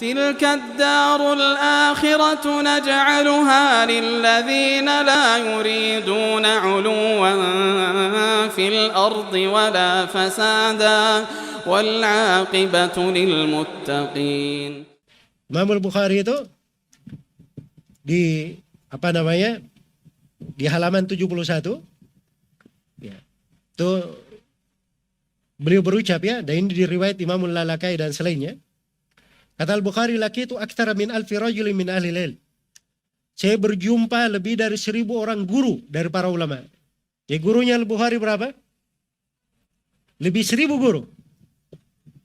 تلك الدار الآخرة نجعلها للذين لا يريدون علوا في الأرض ولا فسادا والعاقبة للمتقين. Imam Al-Bukhari itu di di halaman 71 ya. Itu beliau berucap ya, dan ini diriwayat Imam Al-Lalakai dan selainnya. Kata Al-Bukhari, laqitu aktsara min alfi rajulin min ahli ilm. Saya berjumpa lebih dari 1000 orang guru dari para ulama. Ya, gurunya Al-Bukhari berapa? Lebih 1000 guru.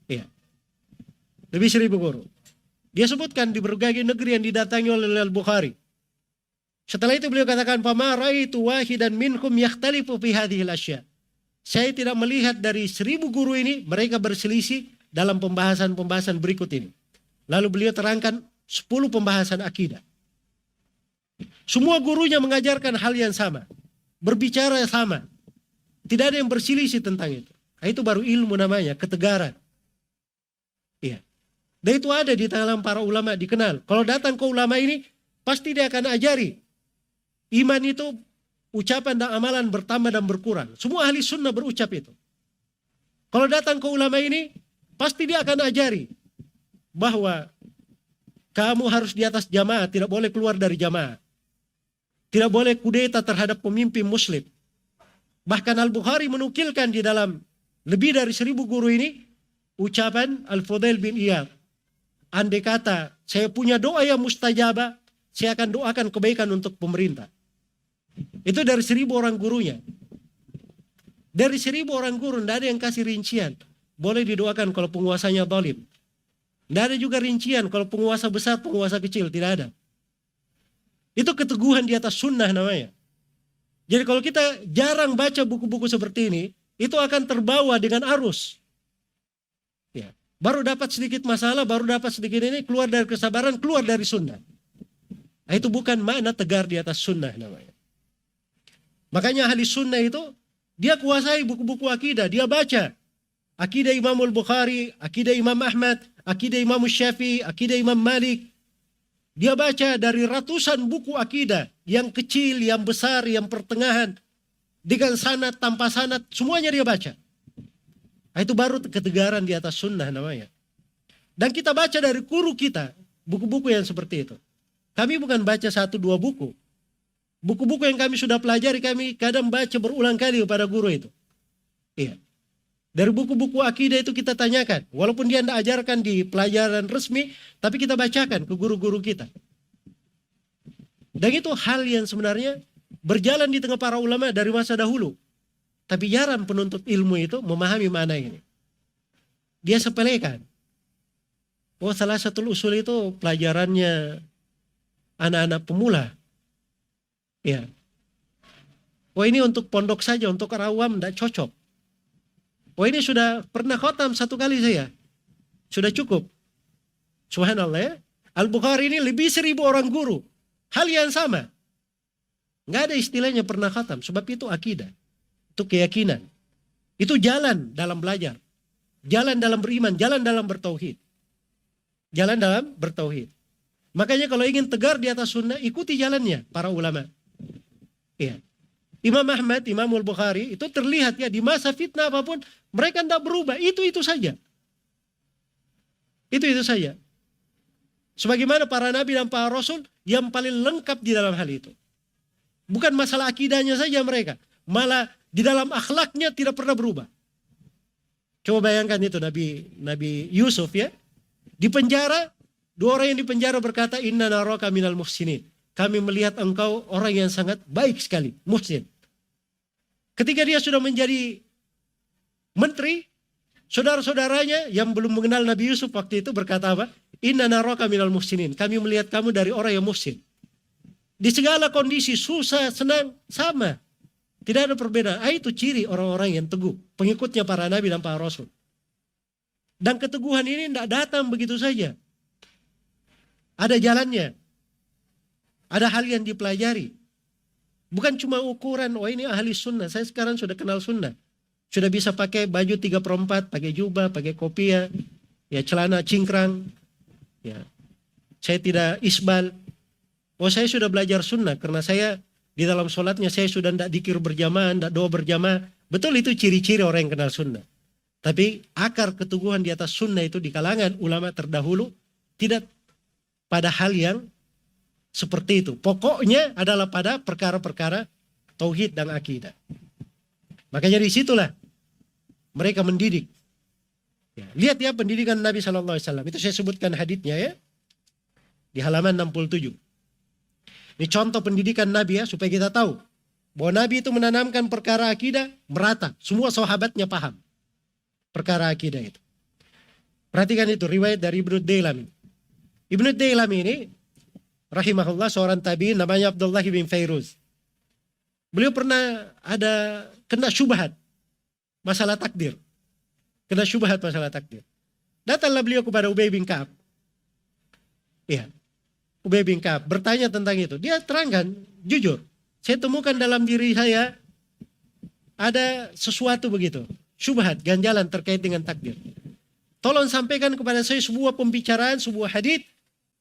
Ya. Lebih 1000 guru. Dia sebutkan di berbagai negeri yang didatangi oleh Al-Bukhari. Setelah itu beliau katakan, "Fama ra'aitu wahidan minkum yakhtalifu fi hadhil asya." Saya tidak melihat dari 1000 guru ini mereka berselisih dalam pembahasan-pembahasan berikut ini. Lalu beliau terangkan 10 pembahasan akidah. Semua gurunya mengajarkan hal yang sama, berbicara sama. Tidak ada yang berselisih tentang itu. Nah, itu baru ilmu namanya, ketegaran. Iya. Dan itu ada di dalam para ulama dikenal. Kalau datang ke ulama ini, pasti dia akan ajari. Iman itu ucapan dan amalan bertambah dan berkurang. Semua ahli sunnah berucap itu. Kalau datang ke ulama ini, pasti dia akan ajari bahwa kamu harus di atas jamaah, tidak boleh keluar dari jamaah. Tidak boleh kudeta terhadap pemimpin muslim. Bahkan Al-Bukhari menukilkan di dalam lebih dari 1000 guru ini ucapan Al-Fudail bin Iyad. Andai kata saya punya doa yang mustajabah, saya akan doakan kebaikan untuk pemerintah. Itu dari 1000 orang gurunya. Dari 1000 orang guru, tidak ada yang kasih rincian. Boleh didoakan kalau penguasanya zalim. Tidak ada juga rincian kalau penguasa besar, penguasa kecil. Tidak ada. Itu keteguhan di atas sunnah namanya. Jadi kalau kita jarang baca buku-buku seperti ini, itu akan terbawa dengan arus. Ya. Baru dapat sedikit masalah, baru dapat sedikit ini, keluar dari kesabaran, keluar dari sunnah. Nah, itu bukan makna tegar di atas sunnah namanya. Makanya ahli sunnah itu, dia kuasai buku-buku akidah, dia baca. Akidah Imam Al-Bukhari, akidah Imam Ahmad, akidah Imam Syafi'i, akidah Imam Malik. Dia baca dari ratusan buku akidah, yang kecil, yang besar, yang pertengahan, dengan sanad, tanpa sanad, semuanya dia baca. Nah, itu baru ketegaran di atas sunnah namanya. Dan kita baca dari guru kita, buku-buku yang seperti itu. Kami bukan baca 1-2 buku. Buku-buku yang kami sudah pelajari, kami kadang baca berulang kali kepada guru itu. Iya. Dari buku-buku akidah itu kita tanyakan. Walaupun dia tidak ajarkan di pelajaran resmi, tapi kita bacakan ke guru-guru kita. Dan itu hal yang sebenarnya berjalan di tengah para ulama dari masa dahulu. Tapi jarang penuntut ilmu itu memahami makna ini. Dia sepelekan. Oh, salah satu usul itu pelajarannya anak-anak pemula. Ya. Oh, ini untuk pondok saja, untuk orang awam tidak cocok. Oh, ini sudah pernah khotam 1 kali saya. Sudah cukup. Subhanallah ya. Al-Bukhari ini lebih 1000 orang guru. Hal yang sama. Nggak ada istilahnya pernah khatam. Sebab itu akidah. Itu keyakinan. Itu jalan dalam belajar. Jalan dalam beriman. Jalan dalam bertauhid. Jalan dalam bertauhid. Makanya kalau ingin tegar di atas sunnah, ikuti jalannya para ulama. Iya. Imam Ahmad, Imam Al-Bukhari itu terlihat ya di masa fitnah apapun mereka tidak berubah. Itu saja. Itu saja. Sebagaimana para nabi dan para rasul yang paling lengkap di dalam hal itu. Bukan masalah akidahnya saja mereka. Malah di dalam akhlaknya tidak pernah berubah. Coba bayangkan itu Nabi Yusuf ya. Di penjara, 2 orang yang di penjara berkata, "Inna naraka minal muhsinin." Kami melihat engkau orang yang sangat baik sekali, muhsin. Ketika dia sudah menjadi menteri, saudara-saudaranya yang belum mengenal Nabi Yusuf waktu itu berkata apa? Inna naraka minal muhsinin. Kami melihat kamu dari orang yang muhsin. Di segala kondisi, susah, senang, sama. Tidak ada perbedaan. Itu ciri orang-orang yang teguh. Pengikutnya para nabi dan para rasul. Dan keteguhan ini tidak datang begitu saja. Ada jalannya. Ada hal yang dipelajari. Bukan cuma ukuran, oh ini ahli sunnah. Saya sekarang sudah kenal sunnah. Sudah bisa pakai baju 3/4, pakai jubah, pakai kopiah, ya celana cingkrang. Ya. Saya tidak isbal. Oh, saya sudah belajar sunnah karena saya di dalam sholatnya saya sudah tidak dikir berjamaah, tidak doa berjamaah. Betul, itu ciri-ciri orang yang kenal sunnah. Tapi akar keteguhan di atas sunnah itu di kalangan ulama terdahulu tidak pada hal yang seperti itu. Pokoknya adalah pada perkara-perkara tauhid dan akidah. Makanya disitulah mereka mendidik. Ya, lihat ya pendidikan Nabi SAW. Itu saya sebutkan haditsnya ya. Di halaman 67. Ini contoh pendidikan Nabi ya, supaya kita tahu bahwa Nabi itu menanamkan perkara akidah merata. Semua sahabatnya paham perkara akidah itu. Perhatikan itu riwayat dari Ibnu Dailami. Ibnu Dailami ini rahimahullah seorang tabi'in namanya Abdullah bin Fairuz. Beliau pernah ada kena syubhat masalah takdir. Kena syubhat masalah takdir. Datanglah beliau kepada Ubay bin Ka'ab. Iya. Ubay bin Ka'ab bertanya tentang itu. Dia terangkan, jujur. Saya temukan dalam diri saya ada sesuatu begitu. Syubhat, ganjalan terkait dengan takdir. Tolong sampaikan kepada saya sebuah pembicaraan, sebuah hadits.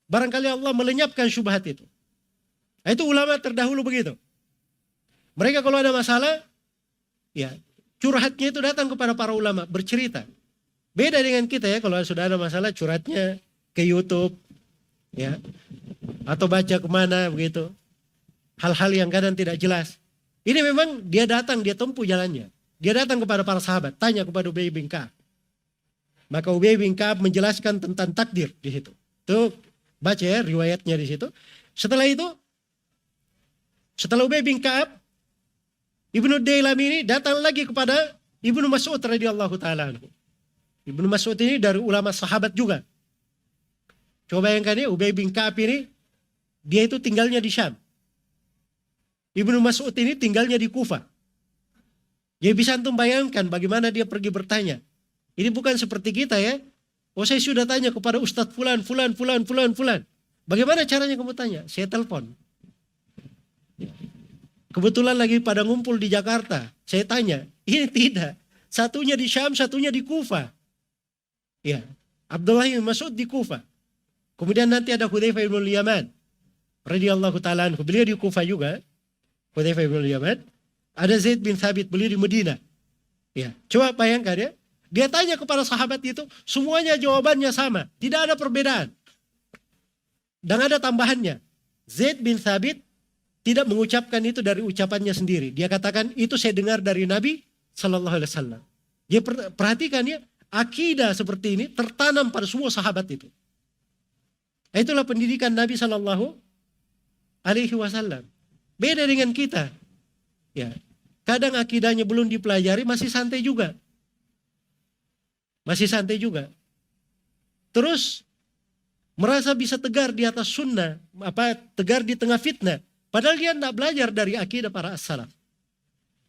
Barangkali Allah melenyapkan syubhat itu. Nah, itu ulama terdahulu begitu. Mereka kalau ada masalah, ya curhatnya itu datang kepada para ulama, bercerita. Beda dengan kita ya, kalau sudah ada masalah curhatnya ke YouTube, ya, atau baca kemana begitu. Hal-hal yang kadang tidak jelas. Ini memang dia datang, dia tempuh jalannya. Dia datang kepada para sahabat, tanya kepada Ubay bin Ka'ab. Maka Ubay bin Ka'ab menjelaskan tentang takdir di situ. Tuh baca ya riwayatnya di situ. Setelah itu, setelah Ubay bin Ka'ab, Ibnu Dailami ini datang lagi kepada Ibnu Mas'ud radhiyallahu taala anhu. Ibnu Mas'ud ini dari ulama sahabat juga. Coba bayangkan ya, Ubay bin Ka'ab ini dia itu tinggalnya di Syam. Ibnu Mas'ud ini tinggalnya di Kufah. Jadi bisa antum bayangkan bagaimana dia pergi bertanya. Ini bukan seperti kita ya. Oh, saya sudah tanya kepada Ustadz fulan. Bagaimana caranya kamu tanya? Saya telepon. Kebetulan lagi pada ngumpul di Jakarta. Saya tanya. Ini tidak. Satunya di Syam, satunya di Kufah. Ya. Abdullah bin Mas'ud di Kufah. Kemudian nanti ada Hudzaifah bin Yaman radhiyallahu taala anhu. Beliau di Kufah juga. Hudzaifah bin Yaman. Ada Zaid bin Thabit, beliau di Madinah. Ya, coba bayangkan ya. Dia tanya kepada sahabat itu, semuanya jawabannya sama, tidak ada perbedaan. Dan ada tambahannya. Zaid bin Thabit tidak mengucapkan itu dari ucapannya sendiri. Dia katakan itu saya dengar dari Nabi sallallahu alaihi wasallam. Dia perhatikan ya, akidah seperti ini tertanam pada semua sahabat itu. Itulah pendidikan Nabi sallallahu alaihi wasallam. Beda dengan kita. Ya, kadang akidahnya belum dipelajari masih santai juga. Masih santai juga. Terus merasa bisa tegar di atas sunnah, tegar di tengah fitnah. Padahal dia tidak belajar dari akidah para as-salaf.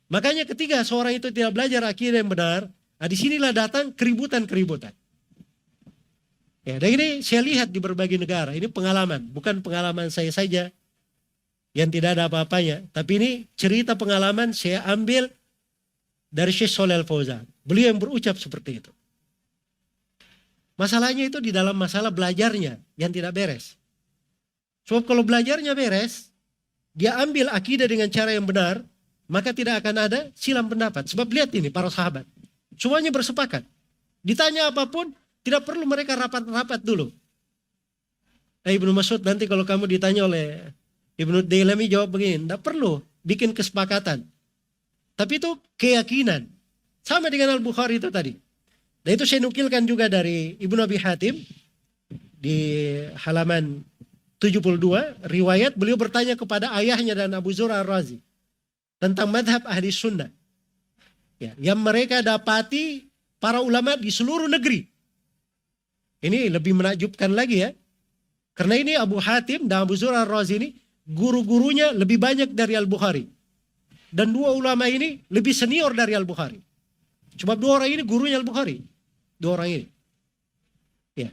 Makanya ketika seorang itu tidak belajar akidah yang benar, disinilah datang keributan-keributan. Ya, dan ini saya lihat di berbagai negara. Ini pengalaman, bukan pengalaman saya saja yang tidak ada apa-apanya. Tapi ini cerita pengalaman saya ambil dari Syekh Shalih Al Fauzan. Beliau yang berucap seperti itu. Masalahnya itu di dalam masalah belajarnya yang tidak beres. Sebab kalau belajarnya beres, dia ambil akidah dengan cara yang benar, maka tidak akan ada silang pendapat. Sebab lihat ini para sahabat. Semuanya bersepakat. Ditanya apapun, tidak perlu mereka rapat-rapat dulu. Ibnu Mas'ud nanti kalau kamu ditanya oleh Ibnu Dailami jawab begini, tidak perlu bikin kesepakatan. Tapi itu keyakinan. Sama dengan Al-Bukhari itu tadi. Dan itu saya nukilkan juga dari Ibnu Abi Hatim di halaman 72, riwayat beliau bertanya kepada ayahnya dan Abu Zur'ah Ar-Razi tentang madhab ahli sunnah. Ya, yang mereka dapati para ulama di seluruh negeri. Ini lebih menakjubkan lagi ya. Karena ini Abu Hatim dan Abu Zur'ah Ar-Razi ini guru-gurunya lebih banyak dari Al-Bukhari. Dan dua ulama ini lebih senior dari Al-Bukhari. Sebab dua orang ini gurunya Al-Bukhari. Dua orang ini. Ya.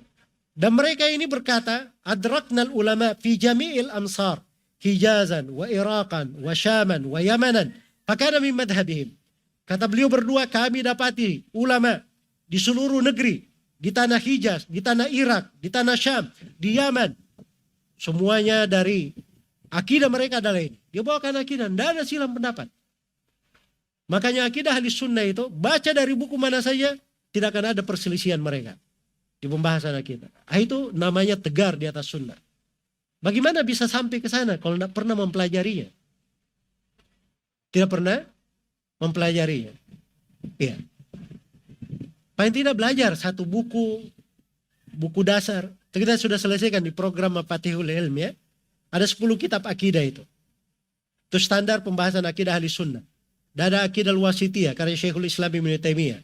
Dan mereka ini berkata, adraknal ulama fi jami'il amsar, Hijazan, wa Iraqan, wa Syaman, wa Yamanan. Fakana min madhabihim. Kata beliau berdua, kami dapati ulama di seluruh negeri, di tanah Hijaz, di tanah Irak, di tanah Syam, di Yaman. Semuanya dari akidah mereka adalah ini. Dia bawakan akidah, tidak ada silang pendapat. Makanya akidah ahli sunnah itu, baca dari buku mana saja, tidak akan ada perselisihan mereka di pembahasan akidah. Itu namanya tegar di atas sunnah. Bagaimana bisa sampai ke sana kalau tidak pernah mempelajarinya? Tidak pernah mempelajarinya. Iya. Paling tidak belajar satu buku dasar. Kita sudah selesaikan di program Mafatihul Ilm ya. Ada 10 kitab akidah itu. Itu standar pembahasan akidah ahli sunnah. Dan ada akidah al-wasitiyah karya Syekhul Islam Ibnu Taimiyah.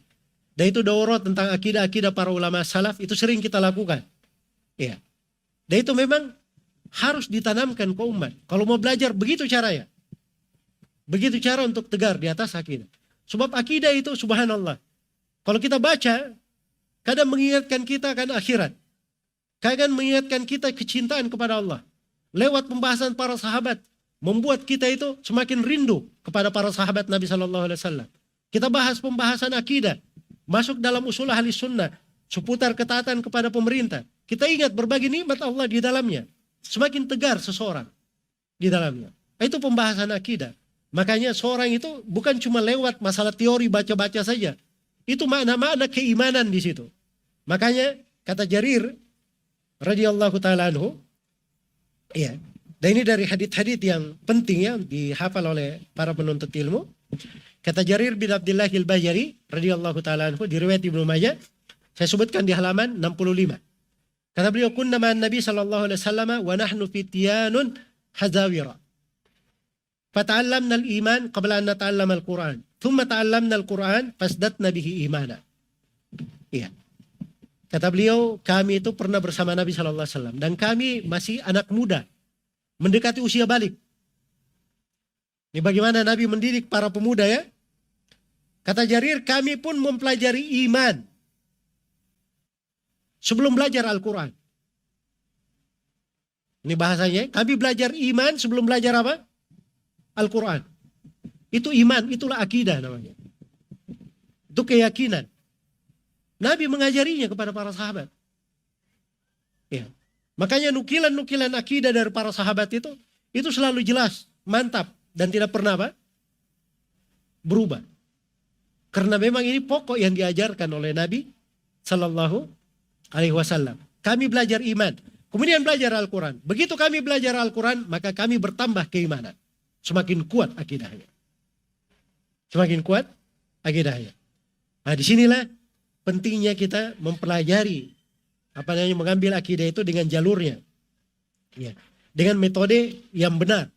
Dan itu daurah tentang akidah-akidah para ulama salaf itu sering kita lakukan. Ya. Dan itu memang harus ditanamkan ke umat. Kalau mau belajar begitu caranya. Begitu cara untuk tegar di atas akidah. Sebab akidah itu subhanallah. Kalau kita baca, kadang mengingatkan kita akan akhirat. Kadang mengingatkan kita kecintaan kepada Allah. Lewat pembahasan para sahabat. Membuat kita itu semakin rindu kepada para sahabat Nabi SAW. Kita bahas pembahasan akidah. Masuk dalam usul ahli sunnah. Seputar ketaatan kepada pemerintah. Kita ingat berbagai nikmat Allah di dalamnya. Semakin tegar seseorang di dalamnya. Itu pembahasan akidah. Makanya seorang itu bukan cuma lewat masalah teori baca-baca saja. Itu makna-makna keimanan di situ. Makanya kata Jarir radhiyallahu taala anhu, ya. Dan ini dari hadits-hadits yang penting ya dihafal oleh para penuntut ilmu. Kata Jarir bin Abdullah al-Bajali radhiyallahu taala anhu di riwayat Ibnu Majah, saya sebutkan di halaman 65. Kata beliau, kunna ma'an Nabi sallallahu alaihi wasallam wa nahnu fityanun hazawira. Fata'allamna al-iman qabla an nata'allama al-Qur'an. Thumma ta'allamna al-Qur'an fasdatna bihi imana. Iya. Kata beliau, kami itu pernah bersama Nabi sallallahu alaihi wasallam dan kami masih anak muda, mendekati usia balik. Ini bagaimana Nabi mendidik para pemuda ya? Kata Jarir, kami pun mempelajari iman sebelum belajar Al-Quran. Ini bahasanya, kami belajar iman sebelum belajar apa? Al-Quran. Itu iman, itulah akidah namanya. Itu keyakinan. Nabi mengajarinya kepada para sahabat. Ya. Makanya nukilan-nukilan akidah dari para sahabat itu selalu jelas, mantap, dan tidak pernah apa? Berubah. Karena memang ini pokok yang diajarkan oleh Nabi Sallallahu Alaihi Wasallam. Kami belajar iman, kemudian belajar Al-Quran. Begitu kami belajar Al-Quran, maka kami bertambah keimanan. Semakin kuat akidahnya. Semakin kuat akidahnya. Nah disinilah pentingnya kita mempelajari mengambil akidah itu dengan jalurnya. Ya. Dengan metode yang benar.